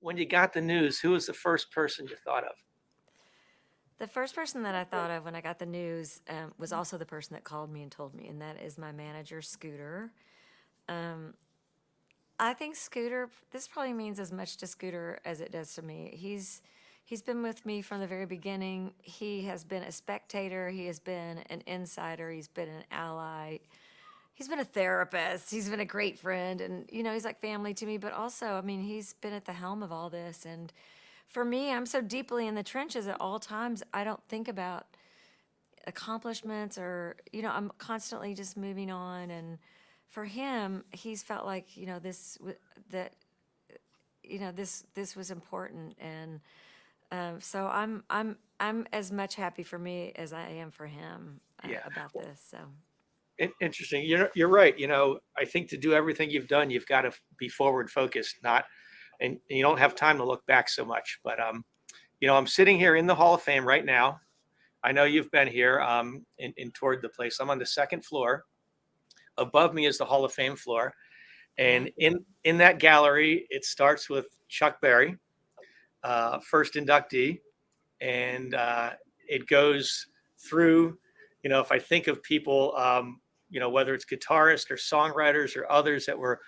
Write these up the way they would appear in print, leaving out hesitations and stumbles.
When you got the news, who was the first person you thought of? The first person that I thought of when I got the news was also the person that called me and told me, and that is my manager, Scooter. Um, I think Scooter, this probably means as much to Scooter as it does to me. He's been with me from the very beginning. He has been a spectator. He has been an insider. He's been an ally. He's been a therapist. He's been a great friend, and he's like family to me. But also, I mean, he's been at the helm of all this, and for me, I'm so deeply in the trenches at all times. I don't think about accomplishments or I'm constantly just moving on. And for him, he's felt like that this was important. And so I'm as much happy for me as I am for him Yeah. about Well, this. So interesting. You're right. I think to do everything you've done, you've got to be forward focused, not, and you don't have time to look back so much. But I'm sitting here in the Hall of Fame right now. I know you've been here in toward the place. I'm on the second floor. Above me is the Hall of Fame floor, yeah. and in that gallery, it starts with Chuck Berry, first inductee, and it goes through. If I think of people, whether it's guitarists or songwriters or others that were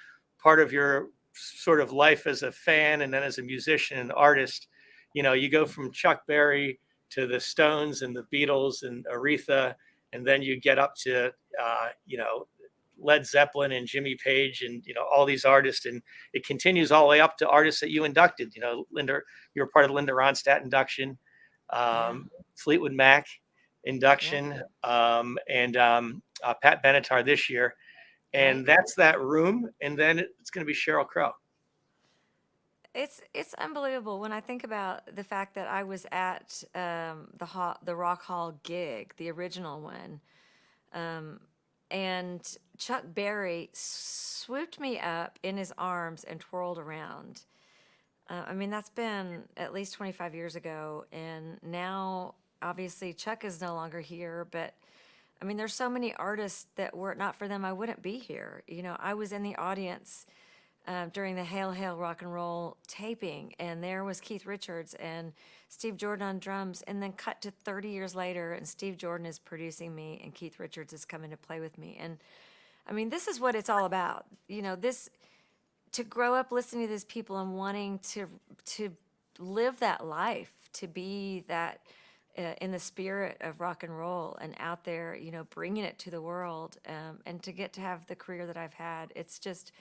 part of your sort of life as a fan and then as a musician and artist, you go from Chuck Berry to the Stones and the Beatles and Aretha, and then you get up to Led Zeppelin and Jimmy Page and all these artists, and it continues all the way up to artists that you inducted. Linda, you were part of the Linda Ronstadt induction, Yeah. Fleetwood Mac Yep. induction, and Pat Benatar this year. Right. And that's that room. And then it's going to be Sheryl Crow. It's unbelievable when I think about the fact that I was at the Rock Hall gig, the original one, and Chuck Berry swooped me up in his arms and twirled around. I mean, that's been at least 25 years ago, and now obviously Chuck is no longer here, but I mean, there's so many artists that were it not for them, I wouldn't be here. I was in the audience during the Hail Hail Rock and Roll taping, and there was Keith Richards and Steve Jordan on drums, and then cut to 30 years later, and Steve Jordan is producing me, and Keith Richards is coming to play with me. And I mean, this is what it's all about. This to grow up listening to these people and wanting to live that life, to be that in the spirit of rock and roll and out there, bringing it to the world, and to get to have the career that I've had. It's just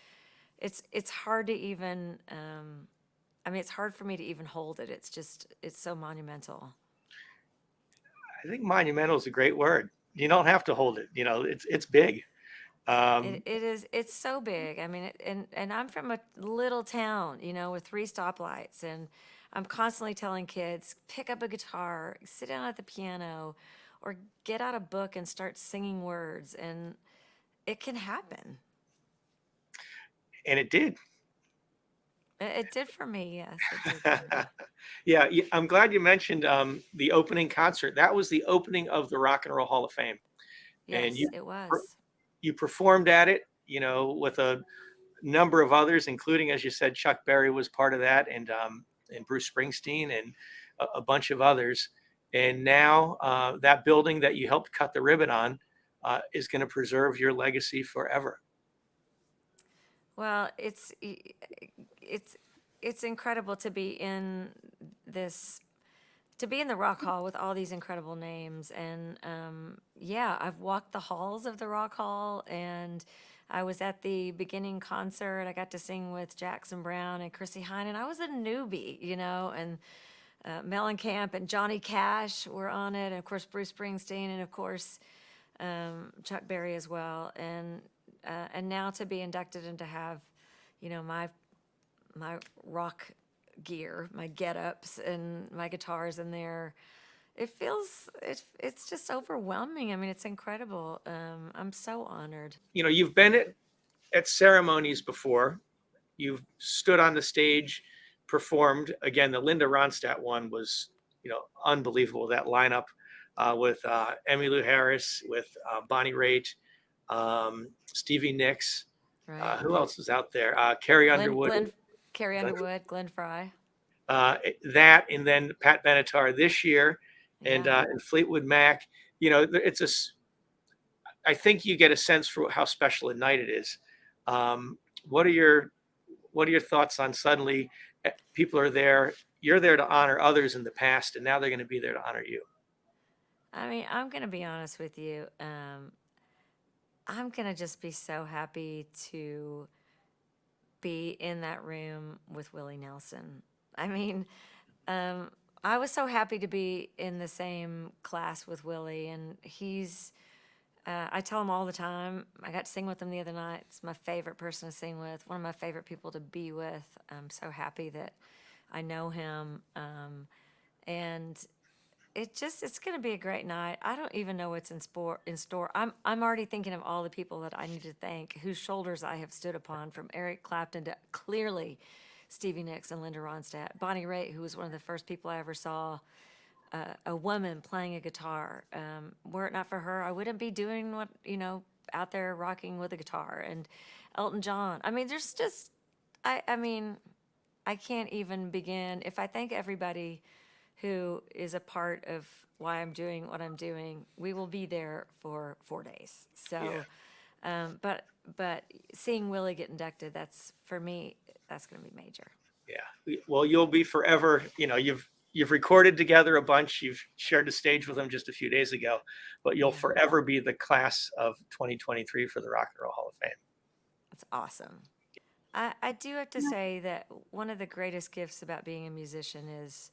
it's hard to even I mean, it's hard for me to even hold it. It's so monumental. I think monumental is a great word. You don't have to hold it. It's big. Um, It's so big. I mean, and I'm from a little town, with three stoplights, and I'm constantly telling kids, pick up a guitar, sit down at the piano, or get out a book and start singing words, and it can happen. and it did. It did for me, yes, it did for me. Yeah, I'm glad you mentioned the opening concert. That was the opening of the Rock and Roll Hall of Fame, and Yes, it was. you performed at it. With a number of others, including, as you said, Chuck Berry was part of that, and Bruce Springsteen and a bunch of others. And now that building that you helped cut the ribbon on is going to preserve your legacy forever. Well, it's it's incredible to be in this to be in the Rock Hall with all these incredible names. And yeah, I've walked the halls of the Rock Hall, and I was at the beginning concert. I got to sing with Jackson Brown and Chrissy Hine, and I was a newbie, and Mellencamp and Johnny Cash were on it, and of course Bruce Springsteen, and of course Chuck Berry as well. And now to be inducted and to have, my rock gear, my get-ups, and my guitars in there. It's just overwhelming. I mean, it's incredible. I'm so honored. You've been at ceremonies before. You've stood on the stage, performed. Again, the Linda Ronstadt one was, unbelievable. That lineup with Emmylou Harris, with Bonnie Raitt, Stevie Nicks. Right. Who else was out there? Carrie Glenn, Underwood. Glenn, Carrie Underwood, Glenn Fry. That, and then Pat Benatar this year, Yeah. and Fleetwood Mac. It's I think you get a sense for how special a night it is. Um, what are your thoughts on suddenly people are there? You're there to honor others in the past, and now they're going to be there to honor you. I mean, I'm going to be honest with you. I'm going to just be so happy to be in that room with Willie Nelson. I mean, um, I was so happy to be in the same class with Willie, and I tell him all the time. I got to sing with him the other night. It's my favorite person to sing with, one of my favorite people to be with. I'm so happy that I know him. And it's going to be a great night. I don't even know what's in store. I'm already thinking of all the people that I need to thank, whose shoulders I have stood upon, from Eric Clapton to clearly Stevie Nicks and Linda Ronstadt, Bonnie Raitt, who was one of the first people I ever saw a woman playing a guitar. Were it not for her, I wouldn't be doing what out there rocking with a guitar. And Elton John. I mean, there's just I mean, I can't even begin. If I thank everybody who is a part of why I'm doing what I'm doing, we will be there for 4 days. Yeah. So, but seeing Willie get inducted, that's for me, that's going to be major. Yeah. Well, you'll be forever. You've recorded together a bunch. You've shared the stage with them just a few days ago, but you'll Yeah. forever be the class of 2023 for the Rock and Roll Hall of Fame. That's awesome. I do have to say that one of the greatest gifts about being a musician is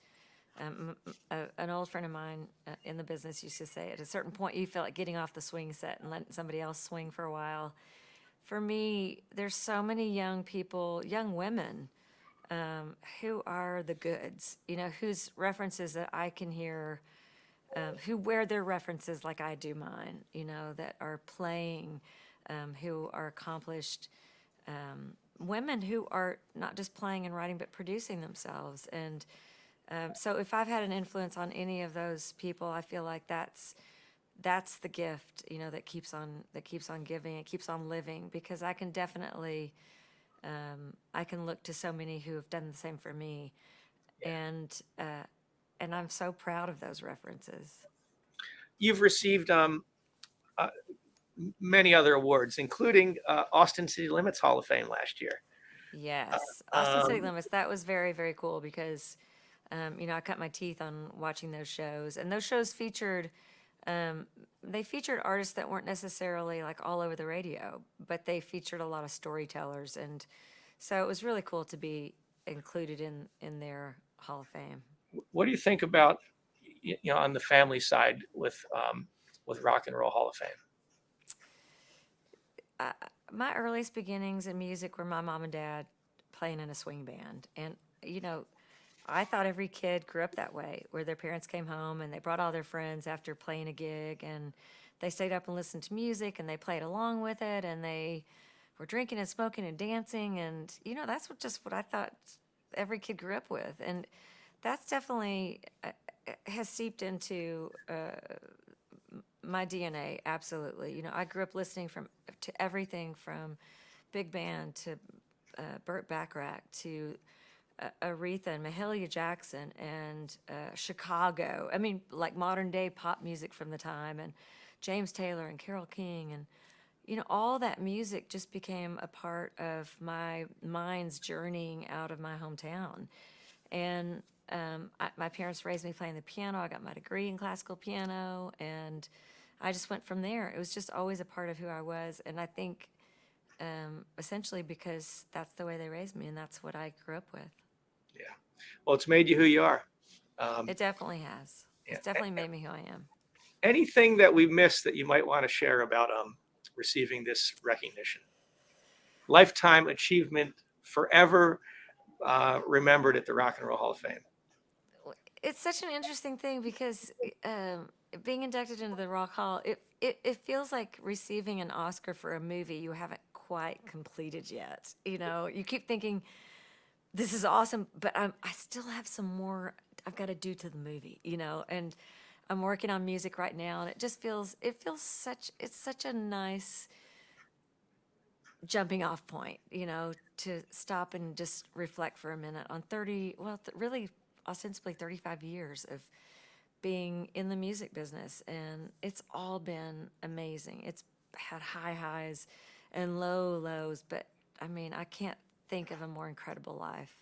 an old friend of mine in the business used to say at a certain point you feel like getting off the swing set and letting somebody else swing for a while. For me, there's so many young people, young women, who are the goods, whose references that I can hear, who wear their references like I do mine, that are playing, who are accomplished women who are not just playing and writing but producing themselves. And so if I've had an influence on any of those people, I feel like that's the gift, that keeps on giving, it keeps on living, because I can definitely I can look to so many who have done the same for me, and I'm so proud of those references. You've received uh, many other awards, including Austin City Limits Hall of Fame last year. Yes, Austin City Um, Limits. That was very, very cool because, I cut my teeth on watching those shows, and those shows featured, they featured artists that weren't necessarily like all over the radio, but they featured a lot of storytellers, and so it was really cool to be included in their Hall of Fame. what do you think about on the family side with Rock and Roll Hall of Fame? uh, my earliest beginnings in music were my mom and dad playing in a swing band. And, I thought every kid grew up that way, where their parents came home and they brought all their friends after playing a gig, and they stayed up and listened to music and they played along with it, and they were drinking and smoking and dancing. And, that's what I thought every kid grew up with. And that's definitely has seeped into my DNA, absolutely. I grew up listening to everything from big band to Burt Bacharach to Aretha and Mahalia Jackson and Chicago. I mean, like modern day pop music from the time, and James Taylor and Carole King, and all that music just became a part of my mind's journeying out of my hometown. And my parents raised me playing the piano. I got my degree in classical piano, and I just went from there. It was just always a part of who I was, and I think essentially because that's the way they raised me, and that's what I grew up with. Yeah. Well, it's made you who you are. Um, It definitely has. yeah. It's definitely made me who I am. Anything that we missed that you might want to share about receiving this recognition? Lifetime achievement, forever remembered at the Rock and Roll Hall of Fame. It's such an interesting thing because being inducted into the Rock Hall, it feels like receiving an Oscar for a movie you haven't quite completed yet. You keep thinking, this is awesome, but I still have some more I've got to do to the movie, and I'm working on music right now, and it feels such a nice jumping off point, to stop and just reflect for a minute on 30, well, really ostensibly 35 years of being in the music business. And it's all been amazing. It's had high highs and low lows, but I mean, I can't think of a more incredible life.